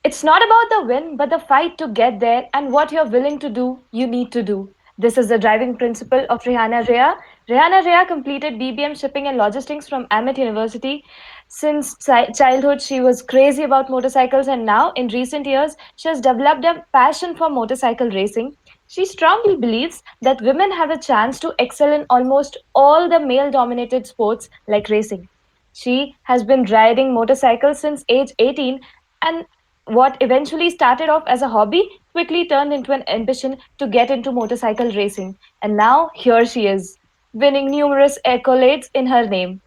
It's not about the win, but the fight to get there and what you're willing to do, you need to do. This is the driving principle of Rehana Reya. Rehana Reya completed BBM shipping and logistics from Amit University. Since childhood, she was crazy about motorcycles, and now, in recent years, she has developed a passion for motorcycle racing. She strongly believes that women have a chance to excel in almost all the male dominated sports like racing. She has been riding motorcycles since age 18, and what eventually started off as a hobby quickly turned into an ambition to get into motorcycle racing. And now here she is, winning numerous accolades in her name.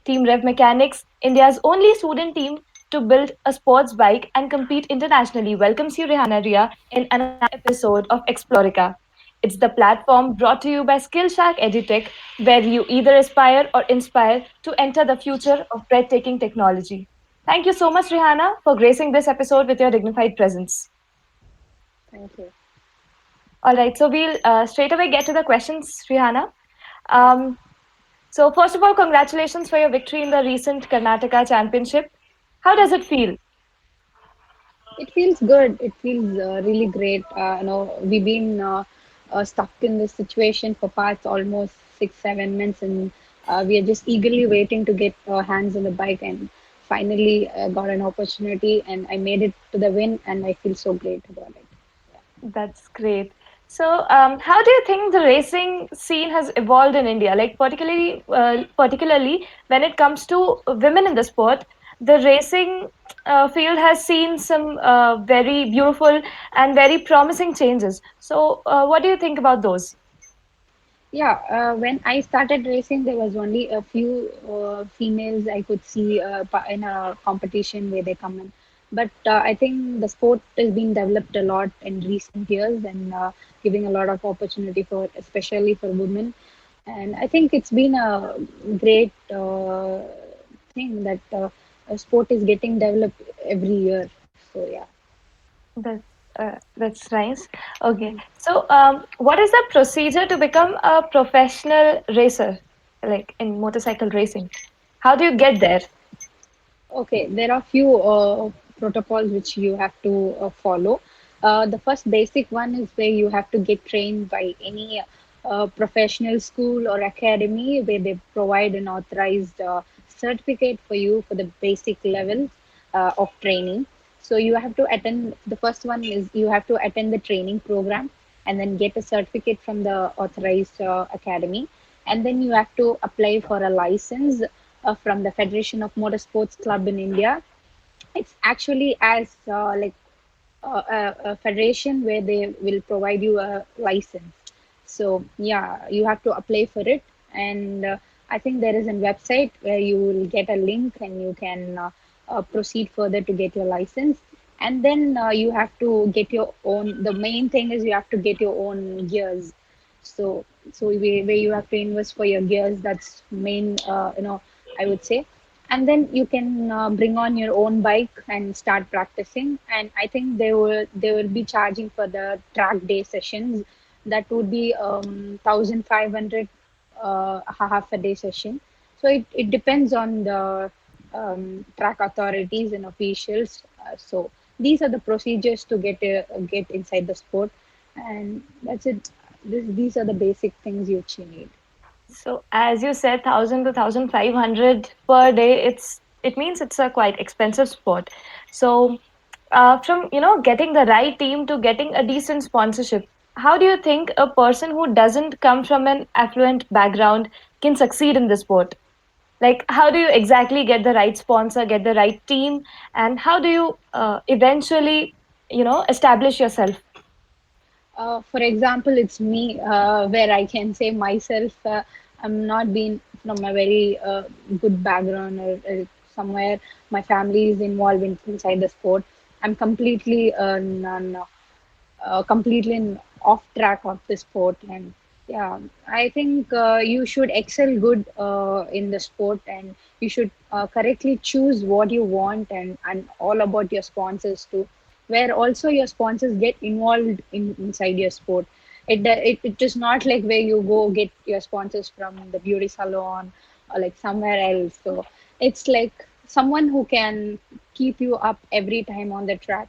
Team Rev Mechanics, India's only student team to build a sports bike and compete internationally, welcomes you, Rehana Ria, in another episode of Explorica. It's the platform brought to you by SkillShark EduTech, where you either aspire or inspire to enter the future of breathtaking technology. Thank you so much, Rihanna, for gracing this episode with your dignified presence. Thank you. All right, so we'll straight away get to the questions, Rihanna. Yeah. Um, so, first of all, congratulations for your victory in the recent Karnataka Championship. How does it feel? It feels good. It feels really great. We've been stuck in this situation for past almost 6, 7 months, and we are just eagerly waiting to get our hands on the bike. And finally, got an opportunity, and I made it to the win, and I feel so great about it. That's great. So, how do you think the racing scene has evolved in India? Like, particularly when it comes to women in the sport, the racing field has seen some very beautiful and very promising changes. So, what do you think about those? Yeah, when I started racing, there was only a few females I could see in a competition where they come in. But I think the sport is being developed a lot in recent years and giving a lot of opportunity for, especially for women. And I think it's been a great thing that a sport is getting developed every year. So yeah. That's nice. Okay, so what is the procedure to become a professional racer, like in motorcycle racing? How do you get there? Okay, there are few protocols which you have to follow. The first basic one is where you have to get trained by any professional school or academy where they provide an authorized certificate for you for the basic level of training. So you have to attend, the first one is you have to attend the training program and then get a certificate from the authorized academy. And then you have to apply for a license from the Federation of Motorsports Club in India. It's actually as a federation where they will provide you a license. So yeah, you have to apply for it, and I think there is a website where you will get a link and you can proceed further to get your license. And then you have to get your own. The main thing is you have to get your own gears. So where you have to invest for your gears. That's main. I would say, and then you can bring on your own bike and start practicing. And I think they will be charging for the track day sessions. That would be 1,500 half a day session. So it depends on the track authorities and officials. So these are the procedures to get inside the sport, and that's it. These are the basic things you need. So, as you said, 1,000 to 1,500 per day. It means it's a quite expensive sport. So, from getting the right team to getting a decent sponsorship, how do you think a person who doesn't come from an affluent background can succeed in the sport? Like, how do you exactly get the right sponsor, get the right team, and how do you eventually, establish yourself? For example, it's me, where I can say myself, I'm not been from a very good background, or somewhere my family is involved inside the sport. I'm completely off track of the sport. And yeah, I think you should excel good in the sport, and you should correctly choose what you want, and all about your sponsors too, where also your sponsors get involved inside your sport. It is not like where you go get your sponsors from the beauty salon or like somewhere else. So it's like someone who can keep you up every time on the track.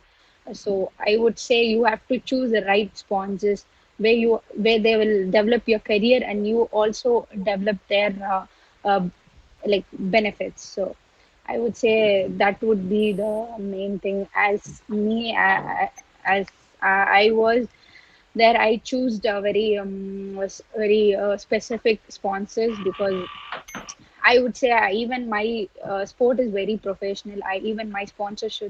So I would say you have to choose the right sponsors where they will develop your career and you also develop their uh, like benefits. So I would say that would be the main thing. As me, as I was there, I chose a very was very specific sponsors because I would say even my sport is very professional. I even my sponsors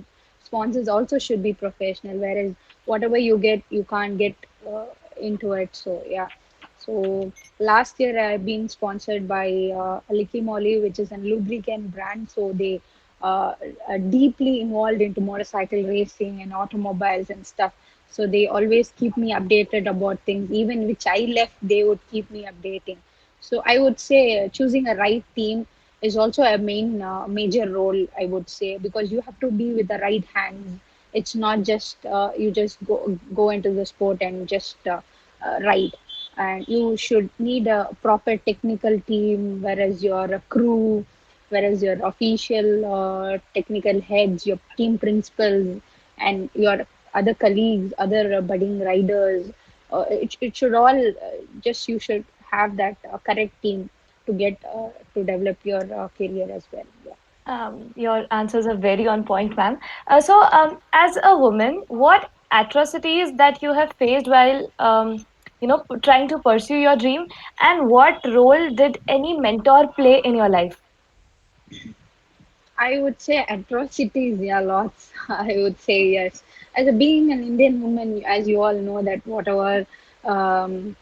also should be professional. Whereas whatever you get, you can't get into it. So yeah. So last year I've been sponsored by Licky Moly, which is a lubricant brand. So they are deeply involved into motorcycle racing and automobiles and stuff. So they always keep me updated about things. Even which I left, they would keep me updating. So I would say choosing a right team is also a major role. I would say because you have to be with the right hands. It's not just you just go into the sport and just ride. And you should need a proper technical team, whereas your crew, whereas your official technical heads, your team principals, and your other colleagues, other budding riders, it should all just you should have that correct team to get to develop your career as well. Yeah. Your answers are very on point, ma'am. As a woman, what atrocities that you have faced while, trying to pursue your dream, and what role did any mentor play in your life? I would say atrocities, yeah, lots. I would say yes. As a being an Indian woman, as you all know, that whatever um,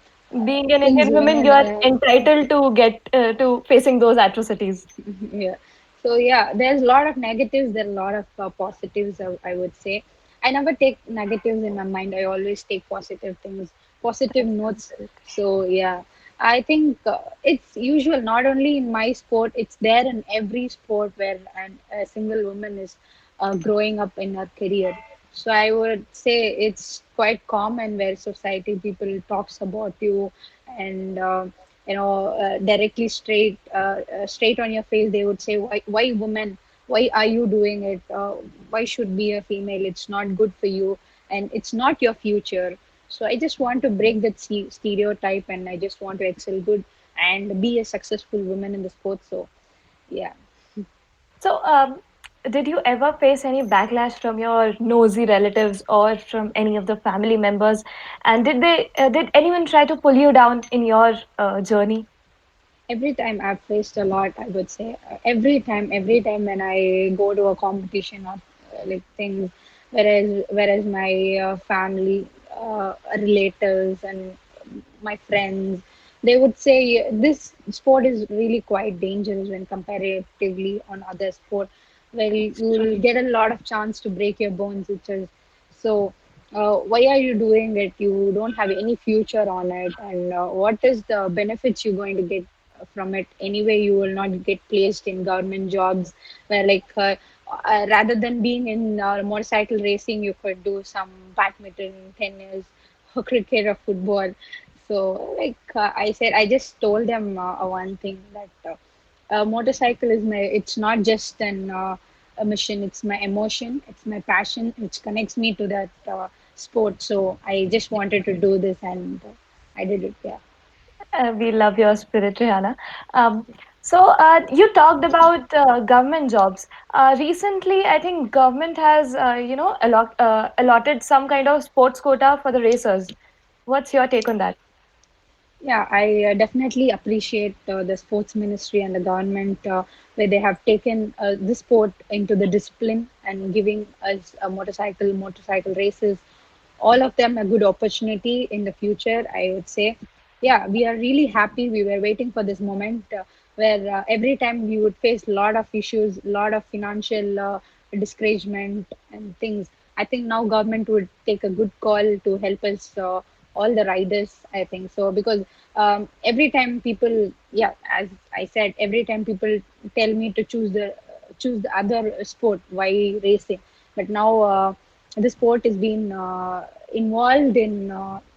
Being an things Indian woman, women you are entitled to get to facing those atrocities. yeah. So yeah, there's a lot of negatives. There are a lot of positives. I would say I never take negatives in my mind. I always take positive things, positive That sounds notes. great. So yeah, I think it's usual. Not only in my sport, it's there in every sport where a single woman is growing up in her career. So I would say it's quite common where society people talks about you and. Directly straight on your face they would say why women, why are you doing it, why should be a female, it's not good for you and it's not your future. So I just want to break that stereotype and I just want to excel good and be a successful woman in the sport. So yeah. So, did you ever face any backlash from your nosy relatives or from any of the family members? And did anyone try to pull you down in your journey? Every time I've faced a lot, I would say. Every time when I go to a competition or like things, whereas my family, relatives, and my friends, they would say this sport is really quite dangerous when comparatively on other sport, where That's you true. will get a lot of chance to break your bones, which is so. Why are you doing it? You don't have any future on it, and what is the benefits you're going to get from it? Anyway, you will not get placed in government jobs where, like, rather than being in motorcycle racing, you could do some badminton, tennis, or cricket or football. So, like I said, I just told them one thing that. Motorcycle is my, it's not just a mission, it's my emotion, it's my passion which connects me to that sport. So I just wanted to do this and I did it. Yeah. We love your spirit, Rihanna. Um, you talked about government jobs. Recently, I think government has, allotted some kind of sports quota for the racers. What's your take on that? Yeah, I definitely appreciate the sports ministry and the government where they have taken the sport into the discipline and giving us a motorcycle races, all of them a good opportunity in the future, I would say. Yeah, we are really happy. We were waiting for this moment where every time we would face a lot of issues, a lot of financial discouragement and things. I think now government would take a good call to help us, all the riders. I think so because every time people, yeah, as I said, every time people tell me to choose the other sport, why racing? But now the sport is being involved in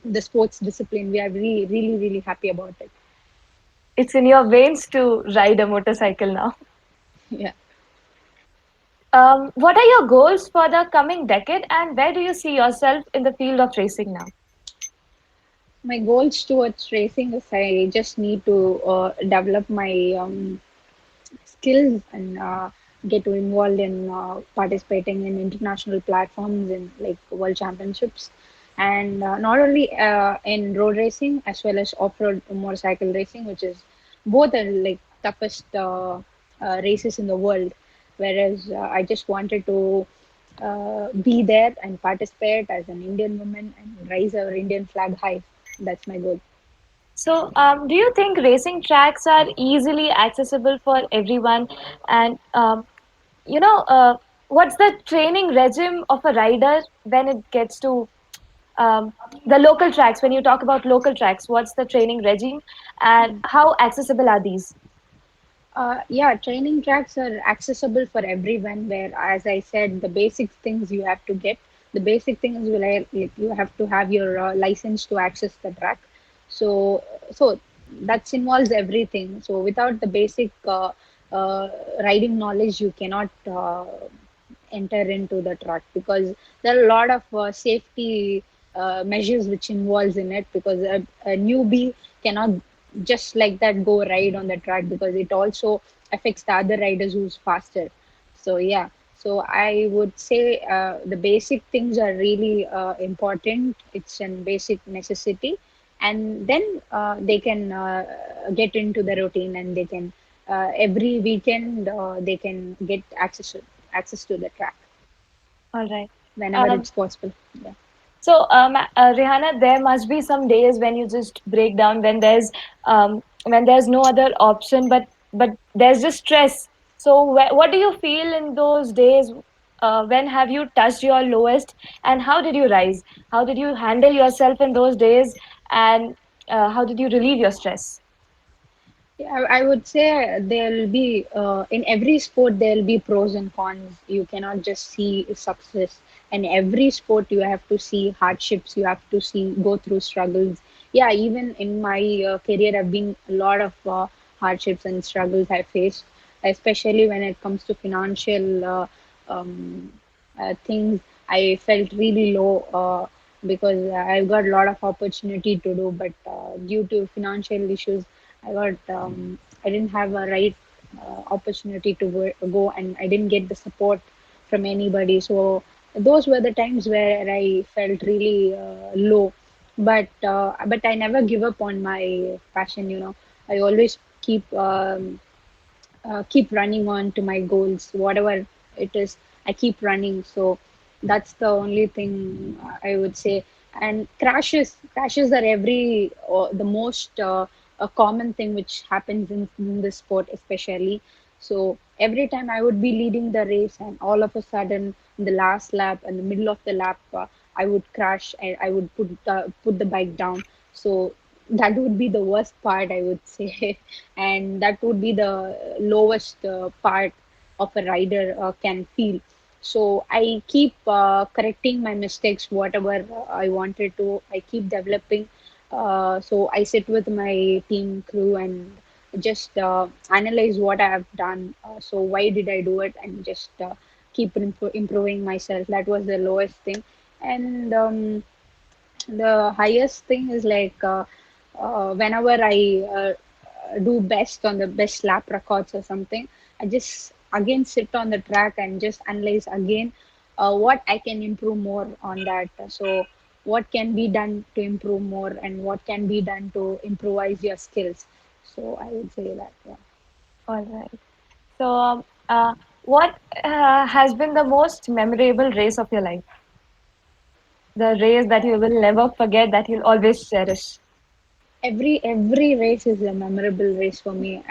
the sports discipline. We are really, really, really happy about it. It's in your veins to ride a motorcycle now. Yeah. What are your goals for the coming decade, and where do you see yourself in the field of racing now? My goals towards racing is I just need to develop my skills and get involved in participating in international platforms in like world championships, and not only in road racing as well as off-road motorcycle racing, which is both are like toughest races in the world. Whereas I just wanted to be there and participate as an Indian woman and raise our Indian flag high. That's my goal. So, do you think racing tracks are easily accessible for everyone? And what's the training regime of a rider when it gets to um, the local tracks? When you talk about local tracks, what's the training regime, and how accessible are these? Yeah, training tracks are accessible for everyone. Where, as I said, the basic things you have to get. The basic thing is like you have to have your license to access the track. So that involves everything. So without the basic riding knowledge, you cannot enter into the track because there are a lot of safety measures which involves in it because a newbie cannot just like that go ride on the track because it also affects the other riders who's faster. So yeah, so I would say the basic things are really important. It's a basic necessity, and then they can get into the routine and they can every weekend they can get access to the track All right. whenever Um, it's possible. Yeah. So, Rihanna, there must be some days when you just break down when there's no other option, but there's just stress. So, what do you feel in those days? When have you touched your lowest, and how did you rise? How did you handle yourself in those days, and how did you relieve your stress? Yeah, I would say there'll be in every sport there'll be pros and cons. You cannot just see success. And every sport you have to see hardships. You have to see go through struggles. Yeah, even in my career, I've been a lot of hardships and struggles I faced, especially when it comes to financial um, things. I felt really low because I've got a lot of opportunity to do, but due to financial issues I didn't have a right opportunity to go, and I didn't get the support from anybody. So those were the times where I felt really low. But I never give up on my passion. I always keep running on to my goals, whatever it is. I keep running. So that's the only thing I would say. And crashes are the most a common thing which happens in the sport, especially. So every time I would be leading the race, and all of a sudden, in the last lap, in the middle of the lap, I would crash and I would put the bike down. So that would be the worst part, I would say, and that would be the lowest part of a rider can feel. So I keep correcting my mistakes, whatever I wanted to. I keep developing. So I sit with my team crew and just analyze what I have done. So why did I do it, and just keep improving myself. That was the lowest thing, and the highest thing is like whenever I do best on the best lap records or something, I just again sit on the track and just analyze again what I can improve more on that. So what can be done to improve more and what can be done to improvise your skills. So I would say that, yeah. All right. So, what has been the most memorable race of your life? The race that you will never forget, that you'll always cherish. Every race is a memorable race for me.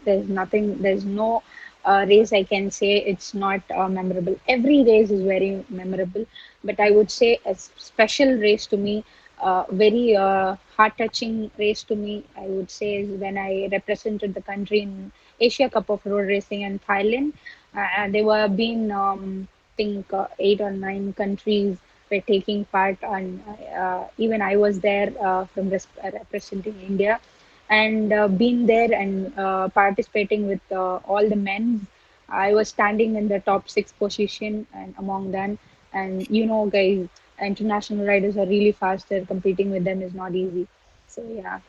There's no race I can say it's not memorable. Every race is very memorable, but I would say a special race to me, very heart-touching race to me, I would say, is when I represented the country in Asia Cup of Road Racing in Thailand. There were been think 8 or 9 countries were taking part, and even I was there representing India, and been there and participating with all the men. I was standing in the top six position and among them. And guys, international riders are really faster. Competing with them is not easy. So yeah,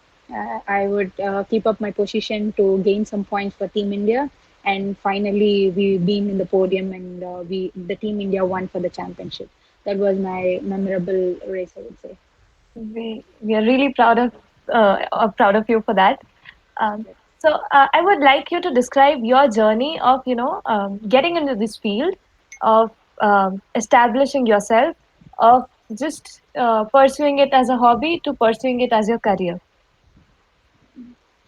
I would keep up my position to gain some points for Team India. And finally, we been in the podium, and the Team India won for the championship. That was my memorable race, I would say. We are really proud of you for that. I would like you to describe your journey of getting into this field of establishing yourself, of just pursuing it as a hobby to pursuing it as your career.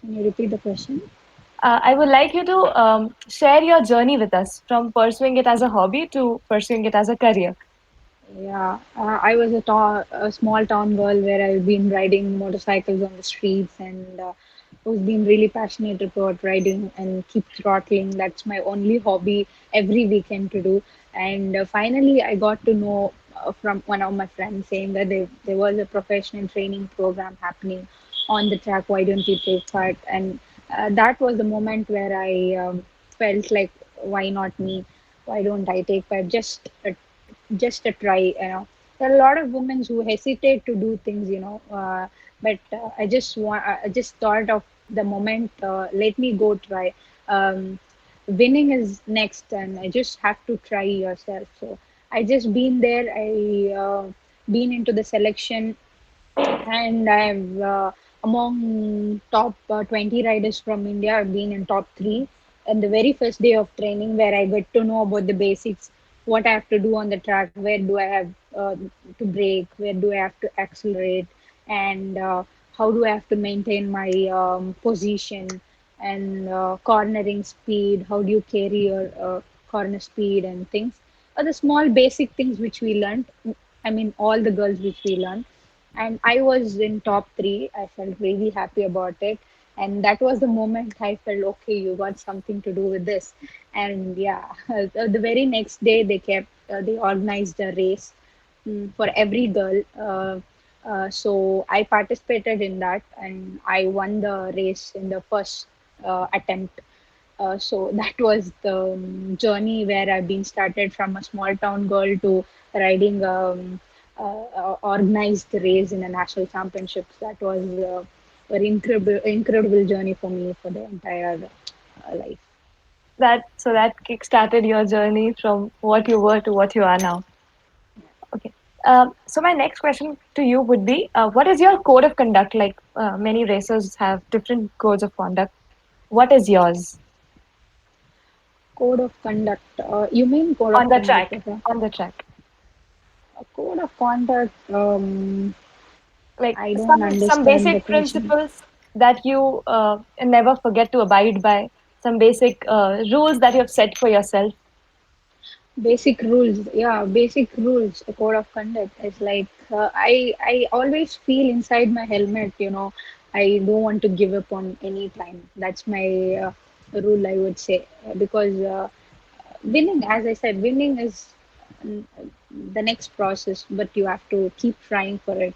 Can you repeat the question? I would like you to share your journey with us from pursuing it as a hobby to pursuing it as a career. Yeah, I was a small town girl where I've been riding motorcycles on the streets, and was being really passionate about riding and keep throttling. That's my only hobby every weekend to do. And finally, I got to know from one of my friends saying that there was a professional training program happening on the track. Why don't you take part? And that was the moment where I felt like, why not me? Why don't I take part? Just a try. There are a lot of women who hesitate to do things, but I just thought of the moment, let me go try. Winning is next, and I just have to try yourself. So I just been there. I been into the selection, and I've among top 20 riders from India. I've been in top three. And the very first day of training, where I get to know about the basics, what I have to do on the track, where do I have to brake, where do I have to accelerate, and how do I have to maintain my position and cornering speed, how do you carry your corner speed and things. Are the small basic things which we learned. I mean, all the girls which we learned, and I was in top three. I felt really happy about it, and that was the moment I felt, okay, you got something to do with this. And yeah, the very next day they organized a race for every girl. So I participated in that, and I won the race in the first attempt. So that was the journey where I've been started from a small town girl to riding organized race in a national championships. That was a very incredible journey for me for the entire life. That kick-started your journey from what you were to what you are now. Okay. So my next question to you would be, what is your code of conduct? Like many racers have different codes of conduct. What is yours Code of conduct. You mean code on of the conduct? track? Okay. On the track, A code of conduct. like I don't some understand the basic question. principles that you never forget to abide by. Some basic rules that you have set for yourself. Basic rules, yeah, basic rules. A code of conduct is like I always feel inside my helmet. I don't want to give up on any time. That's my rule, I would say, because winning, as I said, winning is mm, the next process, but you have to keep trying for it.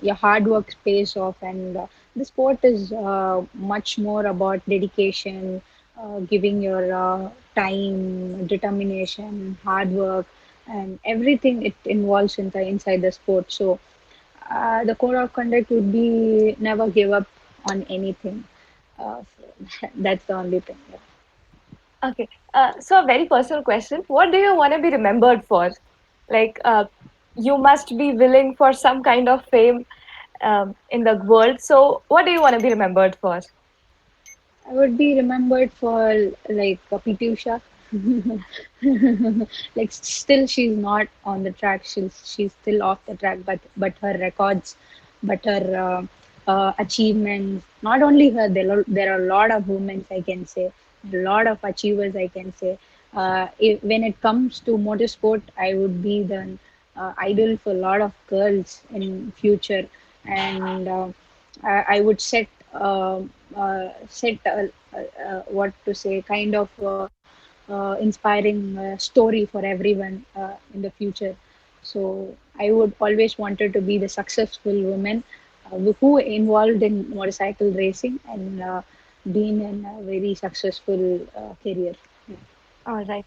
Your hard work pays off, and the sport is much more about dedication, giving your time, determination, hard work, and everything it involves inside the sport. So the code of conduct would be never give up on anything. So that's the only thing. Yeah. Okay. So a very personal question. What do you want to be remembered for? Like, you must be willing for some kind of fame in the world. So, what do you want to be remembered for? I would be remembered for like PT Usha. Like still she's not on the track. She's still off the track, but her records, but her achievements. Not only her, there are a lot of women I can say, a lot of achievers I can say. When it comes to motorsport, I would be the idol for a lot of girls in future, and I would set what to say, kind of inspiring story for everyone in the future. So I would always wanted to be the successful woman who involved in motorcycle racing and been in a very successful career. All right.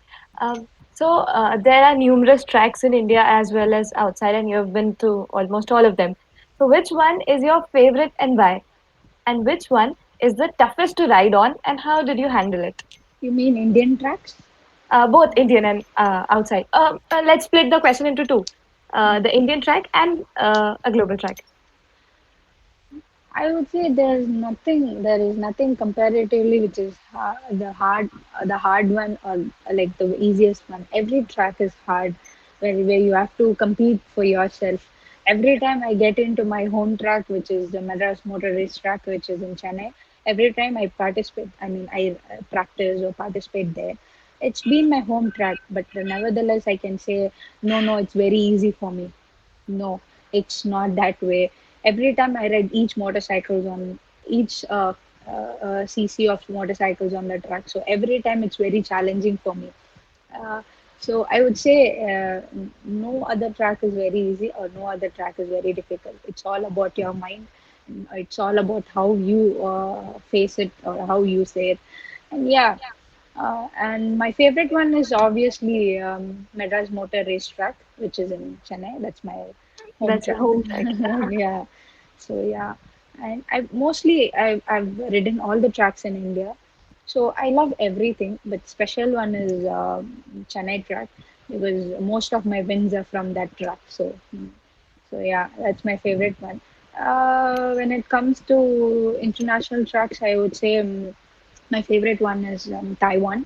There are numerous tracks in India as well as outside, and you have been to almost all of them. So which one is your favorite and why? And which one is the toughest to ride on, and how did you handle it? You mean Indian tracks? Both Indian and outside. Let's split the question into two: the Indian track and a global track. I would say there is nothing comparatively which is the hard one or like the easiest one. Every track is hard, where you have to compete for yourself. Every time I get into my home track, which is the Madras Motor Race Track, which is in Chennai, every time I participate, I practice or participate there. It's been my home track, but nevertheless, I can say no, it's very easy for me. No, it's not that way. Every time I ride each motorcycles on each cc of motorcycles on the track, so every time it's very challenging for me. Uh, so I would say no other track is very easy or no other track is very difficult. It's all about your mind. It's all about how you face it or how you say it. And yeah, and my favorite one is obviously Madras Motor Racetrack, which is in Chennai. That's my home That's your track. home track. Yeah. So yeah, and I've ridden all the tracks in India. So I love everything, but special one is Chennai track because most of my wins are from that track. So yeah, that's my favorite one. When it comes to international tracks, I would say my favorite one is Taiwan.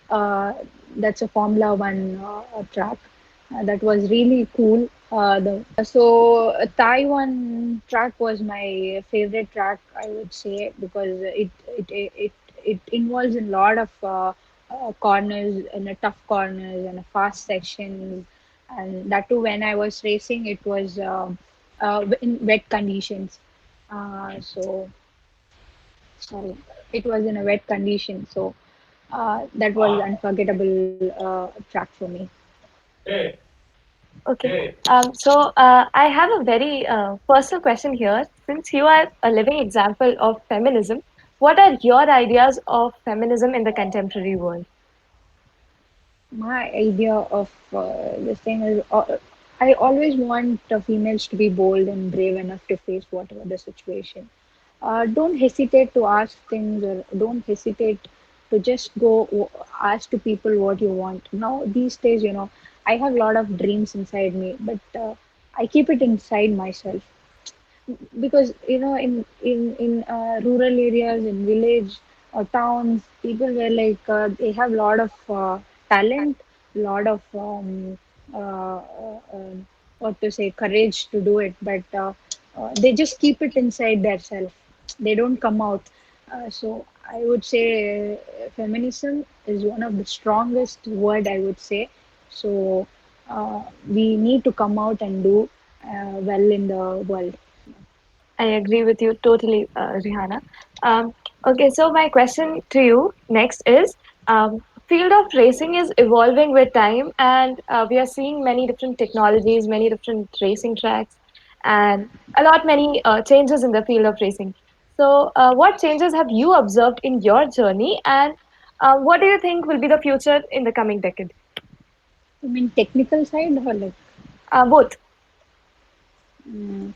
Uh, that's a Formula One track. That was really cool. The Taiwan track was my favorite track, I would say, because it involves a lot of corners and a tough corners and a fast sections, and that too when I was racing, it was in wet conditions. So sorry, it was in a wet condition, so that was unforgettable track for me. Okay. I have a very personal question here. Since you are a living example of feminism, what are your ideas of feminism in the contemporary world? My idea of this thing is I always want females to be bold and brave enough to face whatever the situation. Don't hesitate to ask things or don't hesitate to just ask to people what you want. Now, these days, I have a lot of dreams inside me, but I keep it inside myself because in rural areas in village or towns people were like they have a lot of talent, lot of what to say courage to do it, but they just keep it inside themselves. They don't come out. So I would say feminism is one of the strongest word, I would say. So we need to come out and do well in the world. I agree with you totally, Rihanna. Um, okay, so my question to you next is, field of racing is evolving with time, and we are seeing many different technologies, many different racing tracks, and a lot many changes in the field of racing. So, what changes have you observed in your journey, and what do you think will be the future in the coming decade? You mean technical side or like, Both.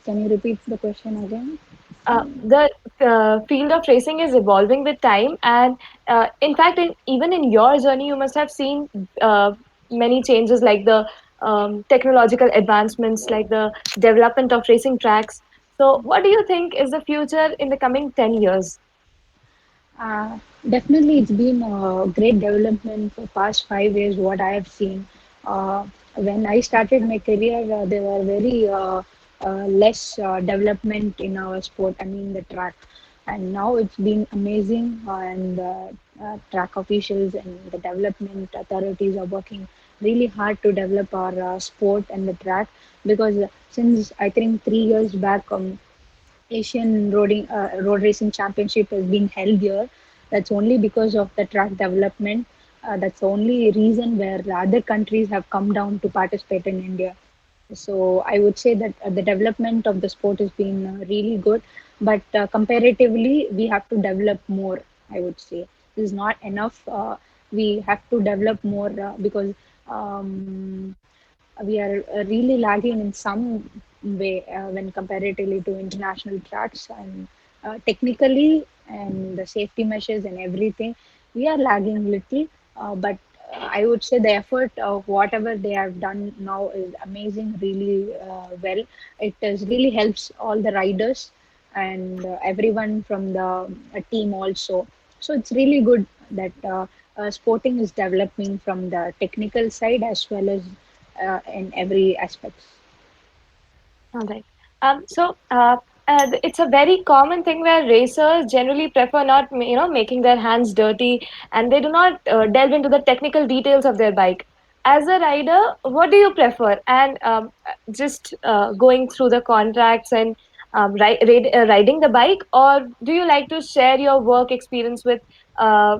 can you repeat the question again? The field of racing is evolving with time, and in fact, even in your journey, you must have seen many changes, like the technological advancements, like the development of racing tracks. So, what do you think is the future in the coming 10 years? Definitely, it's been a great development for past 5 years. What I have seen, uh, when I started my career, there were very less development in our sport. I mean the track, and now it's been amazing. And track officials and the development authorities are working really hard to develop our sport and the track because since I think 3 years back, Road Racing Championship has been held here. That's only because of the track development. That's the only reason where the other countries have come down to participate in India. So I would say that the development of the sport has been really good, but comparatively, we have to develop more. I would say this is not enough. we have to develop more because um, we are really lagging in some way when comparatively to international tracks, and technically and the safety measures and everything, we are lagging little. But I would say the effort of whatever they have done now is amazing, really well. It has really helps all the riders and everyone from the team also. So it's really good that sporting is developing from the technical side as well as in every aspect. All right. It's a very common thing where racers generally prefer not, making their hands dirty, and they do not delve into the technical details of their bike. As a rider, what do you prefer? And just going through the contracts and riding the bike, or do you like to share your work experience with uh,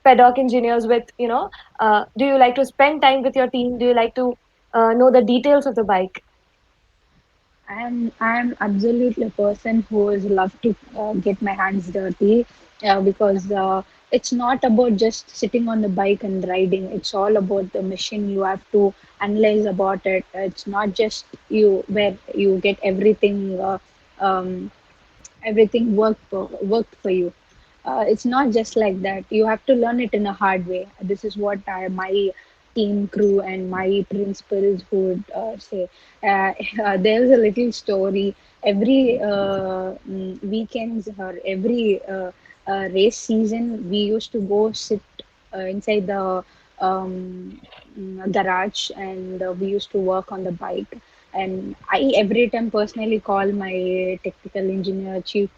paddock engineers? Do you like to spend time with your team? Do you like to know the details of the bike? I'm absolutely a person who is love to get my hands dirty because it's not about just sitting on the bike and riding. It's all about the machine. You have to analyze about it. It's not just you where you get um, everything worked for you. It's not just like that. You have to learn it in a hard way. This is what my team crew and my principals would say. Uh, there's a little story. Every weekends or every race season, we used to go sit inside the garage, and we used to work on the bike. And I every time personally call my technical engineer, chief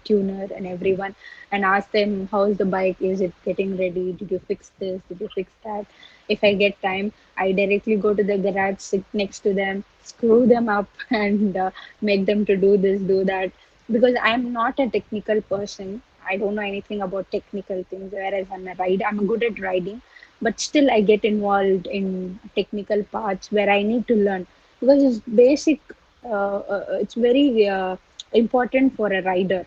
tuner, and everyone, and ask them how's the bike, is it getting ready, did you fix this, did you fix that. If I get time, I directly go to the garage, sit next to them, screw them up and make them to do this, do that, because I'm not a technical person. I don't know anything about technical things, whereas I'm good at riding, but still I get involved in technical parts where I need to learn, because it's basic. It's very important for a rider,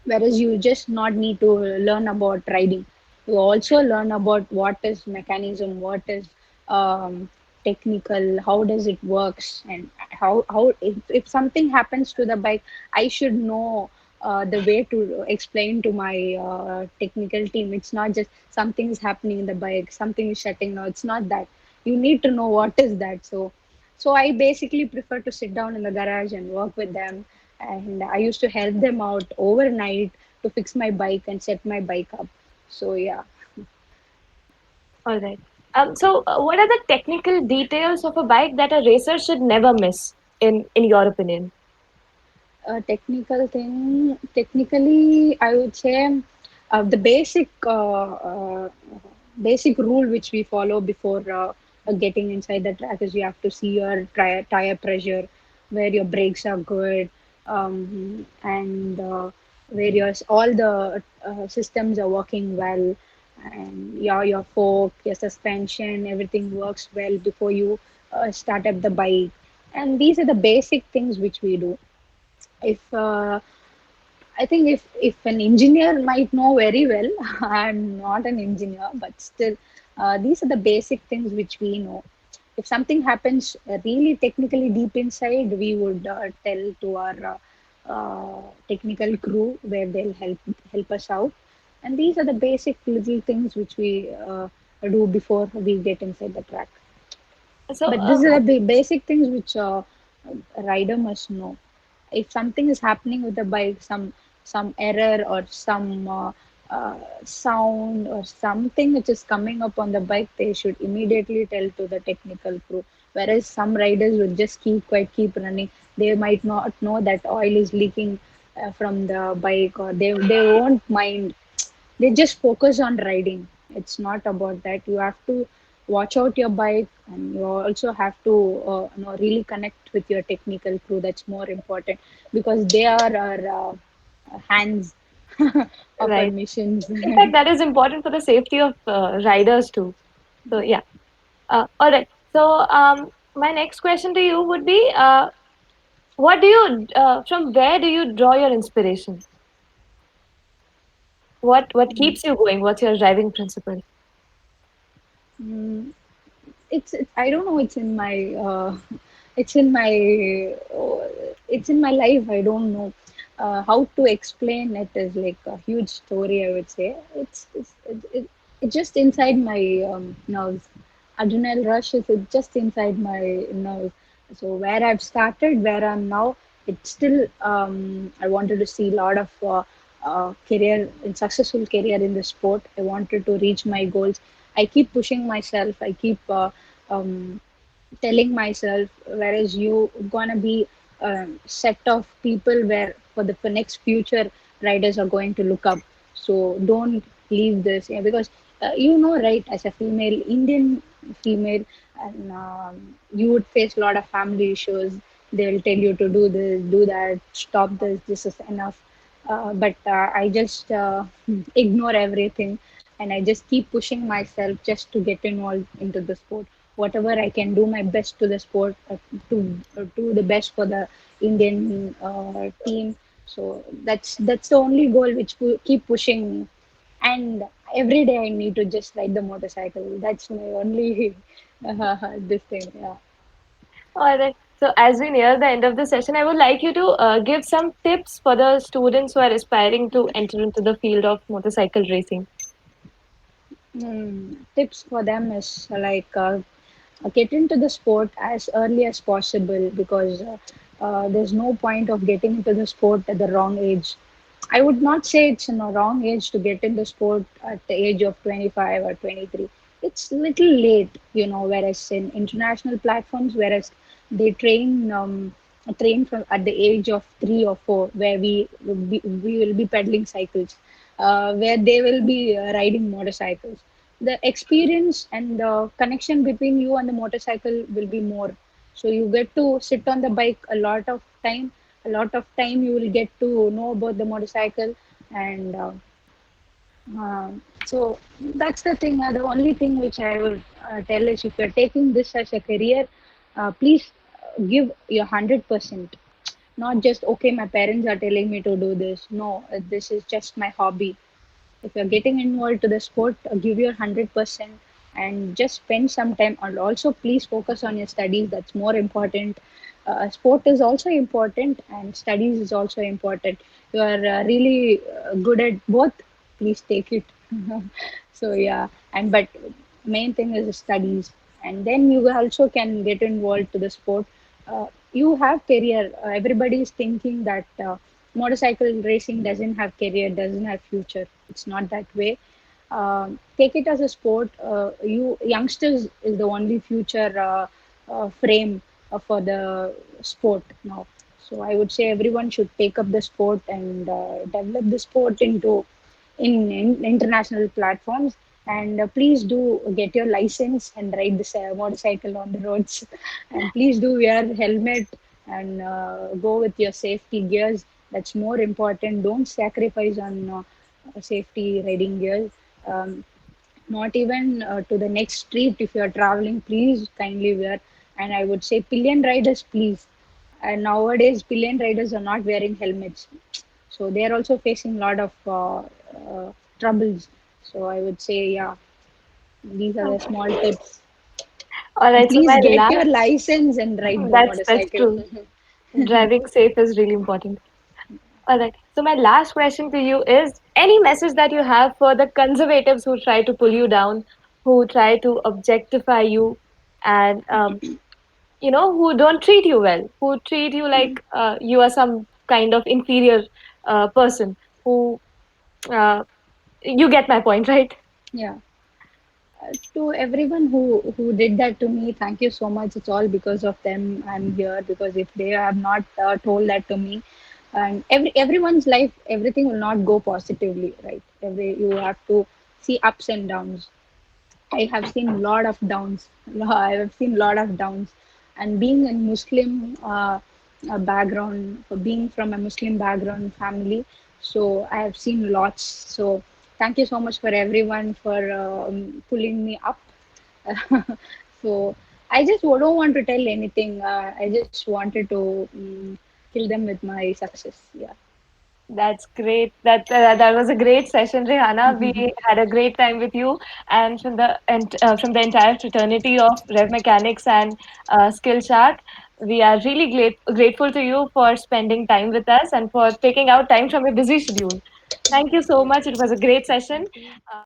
whereas you just not need to learn about riding. You also learn about what is mechanism, what is um, technical, how does it works, and how if something happens to the bike, I should know the way to explain to my technical team. It's not just something is happening in the bike, something is shutting now. It's not that. You need to know what is that. So I basically prefer to sit down in the garage and work with them, and I used to help them out overnight to fix my bike and set my bike up. So yeah, All right. What are the technical details of a bike that a racer should never miss, in your opinion? a technical thing. Technically, I would say the basic rule which we follow before getting inside the track is you have to see your tire pressure, where your brakes are good, and where all the systems are working well, and your fork, your suspension, everything works well before you start up the bike. And these are the basic things which we do. If I think if an engineer might know very well, I'm not an engineer, but still, these are the basic things which we know. If something happens really technically deep inside, we would tell to our technical crew where they'll help us out. And these are the basic little things which we do before we get inside the track. So, But these are the basic things which a rider must know. If something is happening with the bike, some error or some sound or something which is coming up on the bike, they should immediately tell to the technical crew. Whereas some riders will just keep running. They might not know that oil is leaking from the bike, or they won't mind. They just focus on riding. It's not about that. You have to watch out your bike, and you also have to really connect with your technical crew. That's more important, because they are our hands of our right. missions. In fact, that is important for the safety of riders too. So, yeah. All right. My next question to you would be, from where do you draw your inspiration? What keeps you going? What's your driving principle? Mm, it's I don't know. It's in my uh, it's in my life. I don't know how to explain it. Is like a huge story. I would say it's just inside my nerves. Adrenal rush is just inside my nerves. So where I've started, where I'm now, it's still I wanted to see a lot of career and successful career in the sport. I wanted to reach my goals. I keep pushing myself. I keep um, telling myself, whereas you gonna be a set of people where for next future riders are going to look up. So don't leave this, yeah, because you know, right, as a female, Indian female, and you would face a lot of family issues. They'll tell you to do this, do that, stop this, this is enough. But I just ignore everything, and I just keep pushing myself just to get involved into the sport. Whatever I can do my best to the sport, to do the best for the Indian team. So that's the only goal which keep pushing me. And every day I need to just ride the motorcycle. That's my only this thing. Yeah. All right. So as we near the end of the session, I would like you to give some tips for the students who are aspiring to enter into the field of motorcycle racing. Tips for them is like get into the sport as early as possible, because there's no point of getting into the sport at the wrong age. I would not say it's in a wrong age to get into sport at the age of 25 or 23. It's little late, you know, whereas in international platforms, whereas they train from at the age of 3 or 4, where we will be pedaling cycles, where they will be riding motorcycles. The experience and the connection between you and the motorcycle will be more. So you get to sit on the bike a lot of time you will get to know about the motorcycle. And so that's the thing. The only thing which I will tell is, if you're taking this as a career, please give your 100%. Not just, okay, my parents are telling me to do this. No, this is just my hobby. If you're getting involved to the sport, give your 100% and just spend some time. And also, please focus on your studies. That's more important. Sport is also important, and studies is also important. You are really good at both. Please take it. So yeah, and but main thing is studies, and then you also can get involved to the sport. You have career. Everybody is thinking that motorcycle racing doesn't have career, doesn't have future. It's not that way. Take it as a sport. You youngsters is the only future frame for the sport now. So I would say everyone should take up the sport and develop the sport into in international platforms. And please do get your license and ride this motorcycle on the roads. And please do wear helmet and go with your safety gears. That's more important. Don't sacrifice on safety riding gear. Um, Not even to the next street. If you are traveling, please kindly wear. And I would say pillion riders, please. And nowadays, pillion riders are not wearing helmets, so they are also facing a lot of troubles. So I would say, yeah, these are the small tips. All And right. So please my get your last, license and ride the that's motorcycle. true. Driving safe is really important. All right. So my last question to you is: any message that you have for the conservatives who try to pull you down, who try to objectify you, and who don't treat you well, who treat you like you are some kind of inferior person, who uh, you get my point, right? Yeah. To everyone who did that to me, thank you so much. It's all because of them I'm here. Because if they have not told that to me, and everyone's life, everything will not go positively, right? You have to see ups and downs. I have seen a lot of downs. I have seen a lot of downs. And being a Muslim background, for being from a Muslim background family, so I have seen lots. So thank you so much for everyone for pulling me up. So I just don't want to tell anything. I just wanted to kill them with my success. Yeah. That's great. That was a great session, Rehana. We had a great time with you, and from the entire fraternity of Rev Mechanics and SkillShark. We are really grateful to you for spending time with us and for taking out time from your busy schedule. Thank you so much. It was a great session. Thank you.